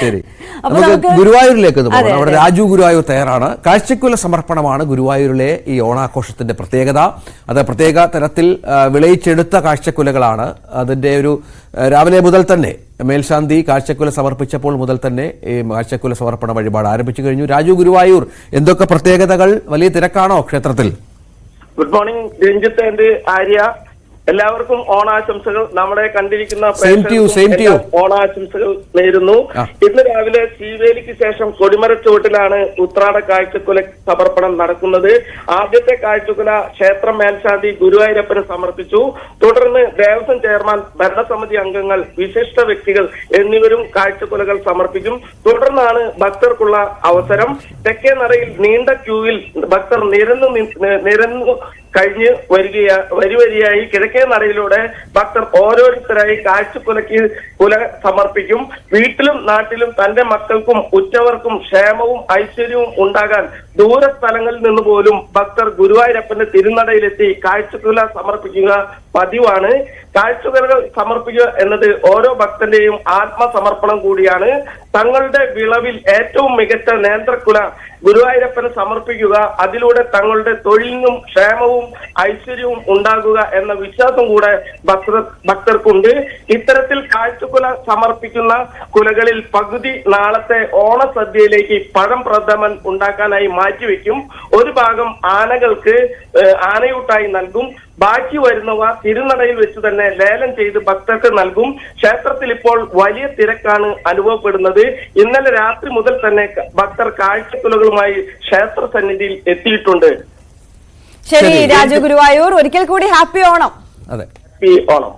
ശരി, നമുക്ക് ഗുരുവായൂരിലേക്ക് പോകാം. അവിടെ രാജു ഗുരുവായൂർ തയ്യാറാണ്. കാഴ്ചക്കുല സമർപ്പണമാണ് ഗുരുവായൂരിലെ ഈ ഓണാഘോഷത്തിന്റെ പ്രത്യേകത. അത് പ്രത്യേക തരത്തിൽ വിളയിച്ചെടുത്ത കാഴ്ചക്കുലകളാണ്. അതിന്റെ ഒരു രാവിലെ മുതൽ തന്നെ മേൽശാന്തി കാഴ്ചക്കുല സമർപ്പിച്ചപ്പോൾ മുതൽ തന്നെ ഈ കാഴ്ചക്കുല സമർപ്പണ വഴിപാട് ആരംഭിച്ചു കഴിഞ്ഞു. രാജു ഗുരുവായൂർ, എന്തൊക്കെ പ്രത്യേകതകൾ? വലിയ തിരക്കാണോ ക്ഷേത്രത്തിൽ? Good morning Ranjith and Arya, എല്ലാവർക്കും ഓണാശംസകൾ. നമ്മളെ കണ്ടിരിക്കുന്ന ഓണാശംസകൾ നേരുന്നു. ഇന്ന് രാവിലെ ശീവേലിക്ക് ശേഷം കൊടിമരച്ചുവട്ടിലാണ് ഉത്രാട കാഴ്ചക്കുല സമർപ്പണം നടക്കുന്നത്. ആദ്യത്തെ കാഴ്ചക്കുല ക്ഷേത്രം മേൽശാന്തി ഗുരുവായൂരപ്പന് സമർപ്പിച്ചു. തുടർന്ന് ദേവസ്വം ചെയർമാൻ, ഭരണസമിതി അംഗങ്ങൾ, വിശിഷ്ട വ്യക്തികൾ എന്നിവരും കാഴ്ചക്കുലകൾ സമർപ്പിക്കും. തുടർന്നാണ് ഭക്തർക്കുള്ള അവസരം. തെക്കേ നടയിൽ നീണ്ട ക്യൂവിൽ ഭക്തർ നിരന്നു കഴിഞ്ഞ് വരിവരിയായി കിഴക്കേ നടയിലൂടെ ഭക്തർ ഓരോരുത്തരായി കുല സമർപ്പിക്കും. വീട്ടിലും നാട്ടിലും തന്റെ മക്കൾക്കും ഉറ്റവർക്കും ക്ഷേമവും ഐശ്വര്യവും ഉണ്ടാകാൻ ദൂരസ്ഥലങ്ങളിൽ നിന്ന് പോലും ഭക്തർ ഗുരുവായൂരപ്പന്റെ തിരുനടയിലെത്തി കാഴ്ചക്കുല സമർപ്പിക്കുക പതിവാണ്. കാഴ്ചക്കുലകൾ സമർപ്പിക്കുക എന്നത് ഓരോ ഭക്തന്റെയും ആത്മസമർപ്പണം കൂടിയാണ്. തങ്ങളുടെ വിളവിൽ ഏറ്റവും മികച്ച നേന്ത്രക്കുല ഗുരുവായൂരപ്പന് സമർപ്പിക്കുക, അതിലൂടെ തങ്ങളുടെ തൊഴിലിനും ക്ഷേമവും ഐശ്വര്യവും ഉണ്ടാകുക എന്ന വിശ്വാസം കൂടെ ഭക്തർക്കുണ്ട്. ഇത്തരത്തിൽ കാഴ്ചക്കുല സമർപ്പിക്കുന്ന കുലകളിൽ പകുതി നാളത്തെ ഓണസദ്യയിലേക്ക് പഴം പ്രഥമൻ ഉണ്ടാക്കാനായി മാറ്റിവെക്കും. ഒരു ഭാഗം ആനകൾക്ക് ആനയൂട്ടായി നൽകും. ബാക്കി വരുന്നവ തിരുനടയിൽ വെച്ച് തന്നെ ലേലം ചെയ്ത് ഭക്തർക്ക് നൽകും. ക്ഷേത്രത്തിൽ ഇപ്പോൾ വലിയ തിരക്കാണ് അനുഭവപ്പെടുന്നത്. ഇന്നലെ രാത്രി മുതൽ തന്നെ ഭക്തർ കാഴ്ചക്കുലകളുമായി ക്ഷേത്ര സന്നിധിയിൽ എത്തിയിട്ടുണ്ട്. ശരി രാജു ഗുരുവായൂർ, ഒരിക്കൽ കൂടി ഹാപ്പി ഓണം. അതെ, ഹാപ്പി ഓണം.